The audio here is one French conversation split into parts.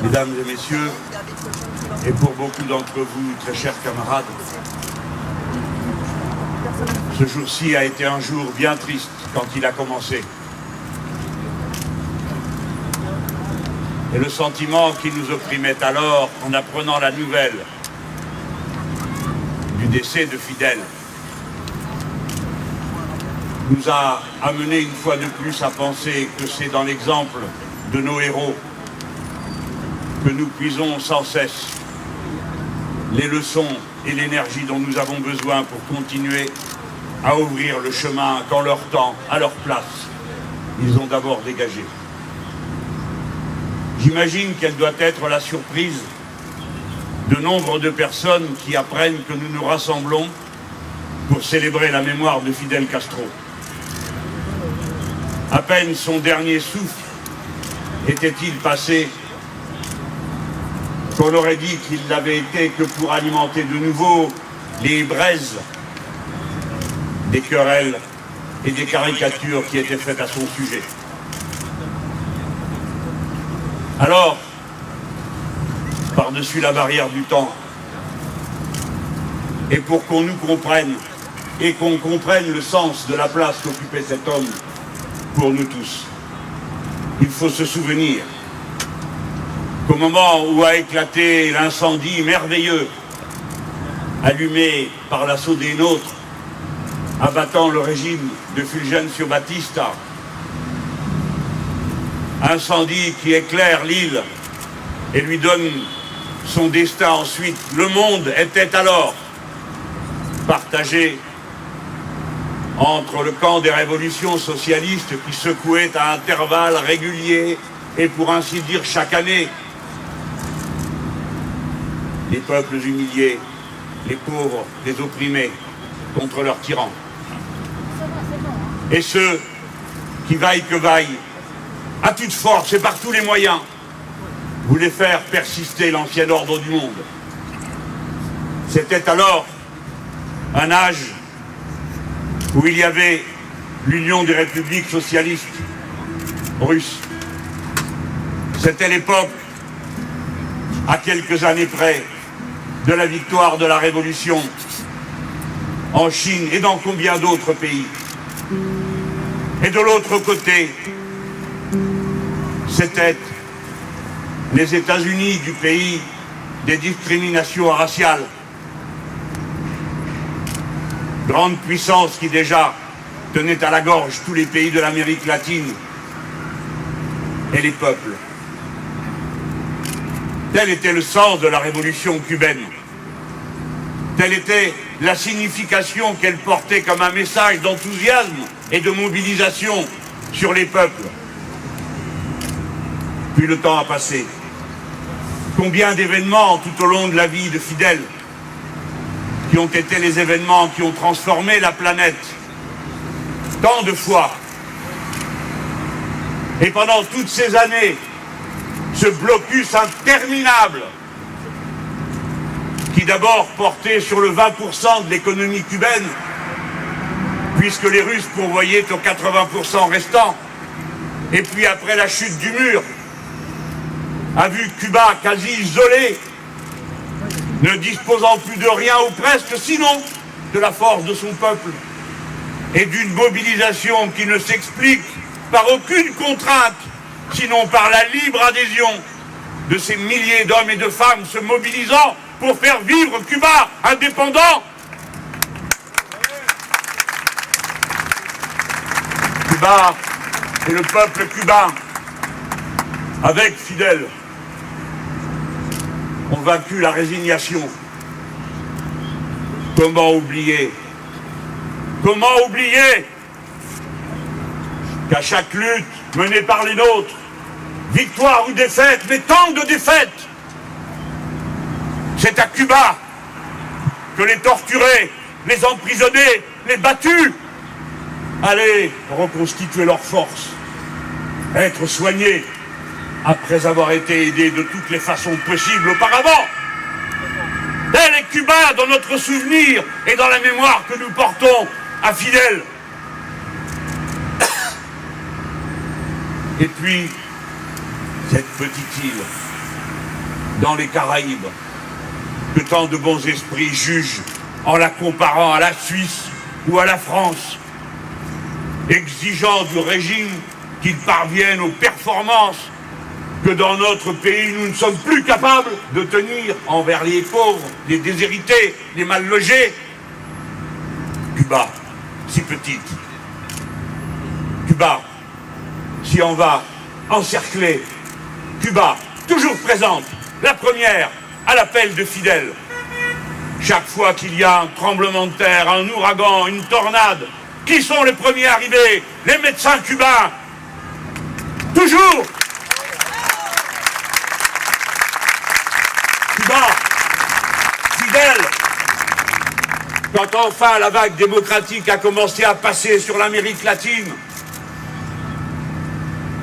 Mesdames et messieurs, et pour beaucoup d'entre vous, très chers camarades, ce jour-ci a été un jour bien triste quand il a commencé. Et le sentiment qui nous opprimait alors en apprenant la nouvelle du décès de Fidel nous a amené une fois de plus à penser que c'est dans l'exemple de nos héros que nous puisons sans cesse les leçons et l'énergie dont nous avons besoin pour continuer à ouvrir le chemin qu'en leur temps, à leur place, ils ont d'abord dégagé. J'imagine quelle doit être la surprise de nombre de personnes qui apprennent que nous nous rassemblons pour célébrer la mémoire de Fidel Castro. À peine son dernier souffle était-il passé qu'on aurait dit qu'il n'avait été que pour alimenter de nouveau les braises des querelles et des caricatures qui étaient faites à son sujet. Alors, par-dessus la barrière du temps, et pour qu'on nous comprenne, et qu'on comprenne le sens de la place qu'occupait cet homme pour nous tous, il faut se souvenir qu'au moment où a éclaté l'incendie merveilleux allumé par l'assaut des nôtres, abattant le régime de Fulgencio Batista, incendie qui éclaire l'île et lui donne son destin ensuite. Le monde était alors partagé entre le camp des révolutions socialistes qui secouaient à intervalles réguliers et pour ainsi dire chaque année les peuples humiliés, les pauvres, les opprimés contre leurs tyrans. Et ceux qui, vaille que vaille, à toute force et par tous les moyens, voulaient faire persister l'ancien ordre du monde. C'était alors un âge où il y avait l'Union des républiques socialistes russes. C'était l'époque, à quelques années près, de la victoire de la Révolution en Chine et dans combien d'autres pays. Et de l'autre côté, c'était les États-Unis du pays des discriminations raciales. Grande puissance qui déjà tenait à la gorge tous les pays de l'Amérique latine et les peuples. Tel était le sens de la révolution cubaine. Telle était la signification qu'elle portait comme un message d'enthousiasme et de mobilisation sur les peuples. Puis le temps a passé. Combien d'événements tout au long de la vie de Fidel qui ont été les événements qui ont transformé la planète tant de fois. Et pendant toutes ces années, ce blocus interminable qui d'abord portait sur le 20% de l'économie cubaine, puisque les Russes pourvoyaient aux 80% restants, et puis après la chute du mur, a vu Cuba quasi isolé, ne disposant plus de rien ou presque, sinon de la force de son peuple, et d'une mobilisation qui ne s'explique par aucune contrainte, sinon par la libre adhésion de ces milliers d'hommes et de femmes se mobilisant pour faire vivre Cuba indépendant. Cuba et le peuple cubain, avec Fidel, ont vaincu la résignation. Comment oublier qu'à chaque lutte menée par les nôtres, victoire ou défaite, mais tant de défaites, c'est à Cuba que les torturés, les emprisonnés, les battus allaient reconstituer leurs forces, être soignés après avoir été aidés de toutes les façons possibles auparavant. Tel est Cuba dans notre souvenir et dans la mémoire que nous portons à Fidel. Et puis, cette petite île dans les Caraïbes, que tant de bons esprits jugent en la comparant à la Suisse ou à la France, exigeant du régime qu'il parvienne aux performances que dans notre pays nous ne sommes plus capables de tenir envers les pauvres, les déshérités, les mal logés. Cuba, si petite. Cuba, si on va encercler. Cuba, toujours présente, la première à l'appel de Fidel. Chaque fois qu'il y a un tremblement de terre, un ouragan, une tornade, qui sont les premiers arrivés? Les médecins cubains. Toujours. Cuba, Fidel. Quand enfin la vague démocratique a commencé à passer sur l'Amérique latine,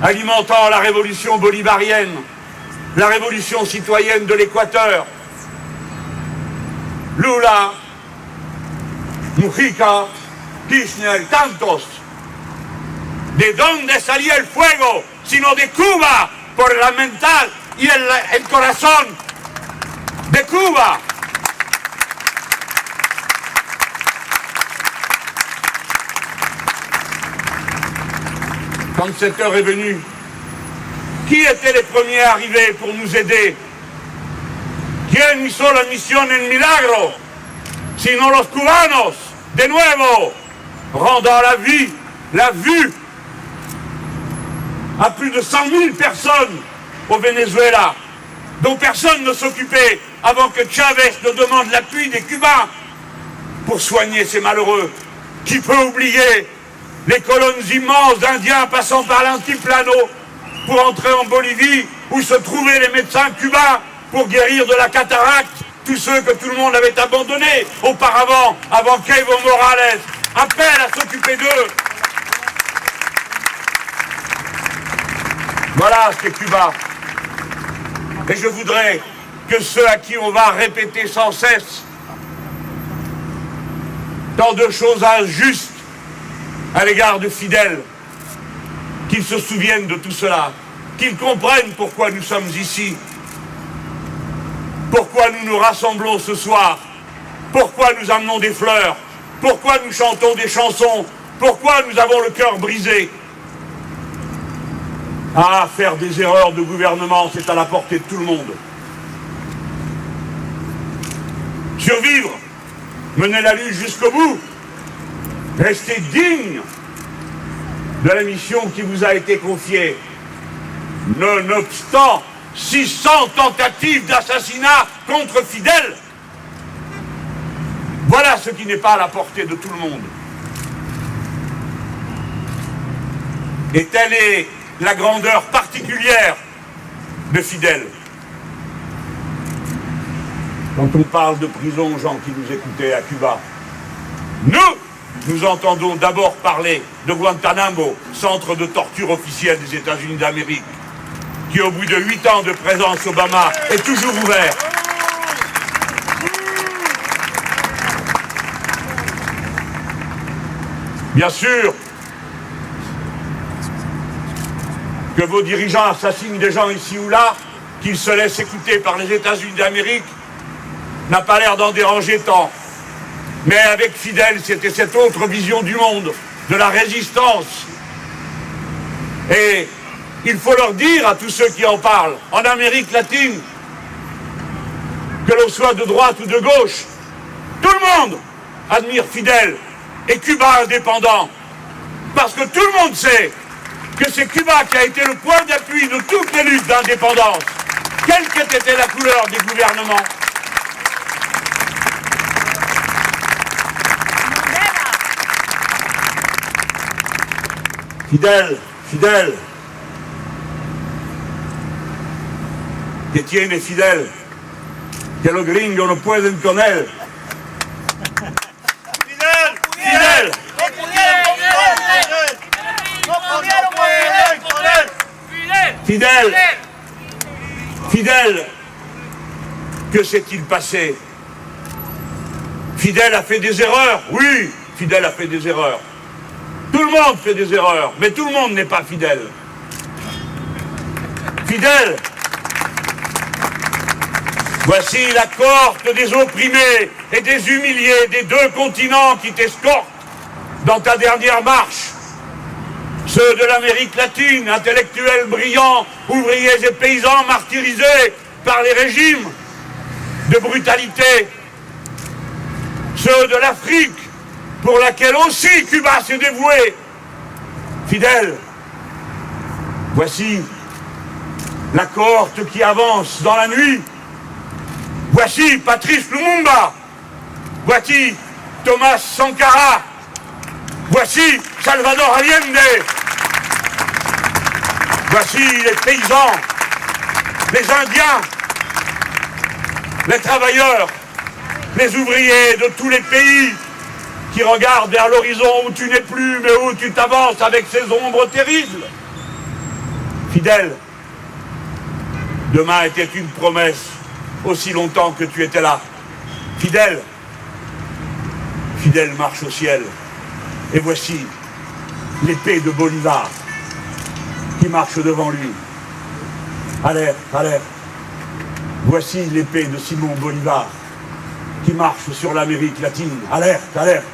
alimentant la révolution bolivarienne, la révolution citoyenne de l'Équateur, Lula, Mujica, Kirchner, tantos. ¿De dónde salía el fuego? Sino de Cuba, por la mental y el corazón de Cuba. Quand cette heure est venue, qui étaient les premiers arrivés pour nous aider? ¿Quién hizo la misión en milagro? Sino los cubanos, de nuevo, rendant la vue à plus de 100 000 personnes au Venezuela, dont personne ne s'occupait avant que Chavez ne demande l'appui des Cubains pour soigner ces malheureux. Qui peut oublier les colonnes immenses d'Indiens passant par l'Antiplano pour entrer en Bolivie, où se trouvaient les médecins cubains pour guérir de la cataracte, tous ceux que tout le monde avait abandonnés auparavant, avant qu'Evo Morales appelle à s'occuper d'eux. Voilà ce qu'est Cuba. Et je voudrais que ceux à qui on va répéter sans cesse tant de choses injustes à l'égard de Fidel, qu'ils se souviennent de tout cela, qu'ils comprennent pourquoi nous sommes ici, pourquoi nous nous rassemblons ce soir, pourquoi nous amenons des fleurs, pourquoi nous chantons des chansons, pourquoi nous avons le cœur brisé. Ah, faire des erreurs de gouvernement, c'est à la portée de tout le monde. Survivre, mener la lutte jusqu'au bout, rester digne de la mission qui vous a été confiée, nonobstant 600 tentatives d'assassinat contre Fidel. Voilà ce qui n'est pas à la portée de tout le monde. Et telle est la grandeur particulière de Fidel. Quand on parle de prison aux gens qui nous écoutaient à Cuba, nous entendons d'abord parler de Guantanamo, centre de torture officiel des États-Unis d'Amérique, qui au bout de 8 ans de présence Obama est toujours ouvert. Bien sûr que vos dirigeants assassinent des gens ici ou là, qu'ils se laissent écouter par les États-Unis d'Amérique, n'a pas l'air d'en déranger tant. Mais avec Fidel, c'était cette autre vision du monde, de la résistance. Et il faut leur dire à tous ceux qui en parlent, en Amérique latine, que l'on soit de droite ou de gauche, tout le monde admire Fidel et Cuba indépendant. Parce que tout le monde sait que c'est Cuba qui a été le point d'appui de toutes les luttes d'indépendance, quelle qu'ait été la couleur des gouvernements. Fidel, que tiene Fidel, que los gringos no pueden con él. Fidel, Fidel, que s'est-il passé? Fidel a fait des erreurs, oui, Fidel a fait des erreurs. Tout le monde fait des erreurs, mais tout le monde n'est pas fidèle. Fidel Voici la cohorte des opprimés et des humiliés des 2 continents qui t'escortent dans ta dernière marche. Ceux de l'Amérique latine, intellectuels brillants, ouvriers et paysans martyrisés par les régimes de brutalité. Ceux de l'Afrique, pour laquelle aussi Cuba s'est dévoué. Fidèles, voici la cohorte qui avance dans la nuit. Voici Patrice Lumumba. Voici Thomas Sankara. Voici Salvador Allende. Voici les paysans, les Indiens, les travailleurs, les ouvriers de tous les pays qui regardent vers l'horizon où tu n'es plus, mais où tu t'avances avec ces ombres terribles. Fidèle, demain était une promesse aussi longtemps que tu étais là. Fidèle, Fidèle marche au ciel. Et voici l'épée de Bolivar qui marche devant lui. Alerte, alerte. Voici l'épée de Simon Bolivar qui marche sur l'Amérique latine. Alerte, alerte.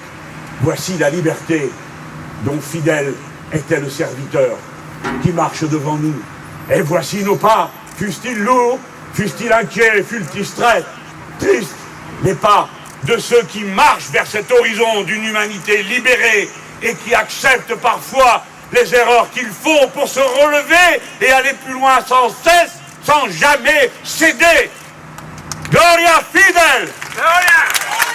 Voici la liberté dont Fidèle était le serviteur qui marche devant nous. Et voici nos pas, fussent-ils lourds, fussent-ils inquiets, fussent-ils tristes, les pas de ceux qui marchent vers cet horizon d'une humanité libérée et qui acceptent parfois les erreurs qu'ils font pour se relever et aller plus loin sans cesse, sans jamais céder. Gloria Fidel! Gloria!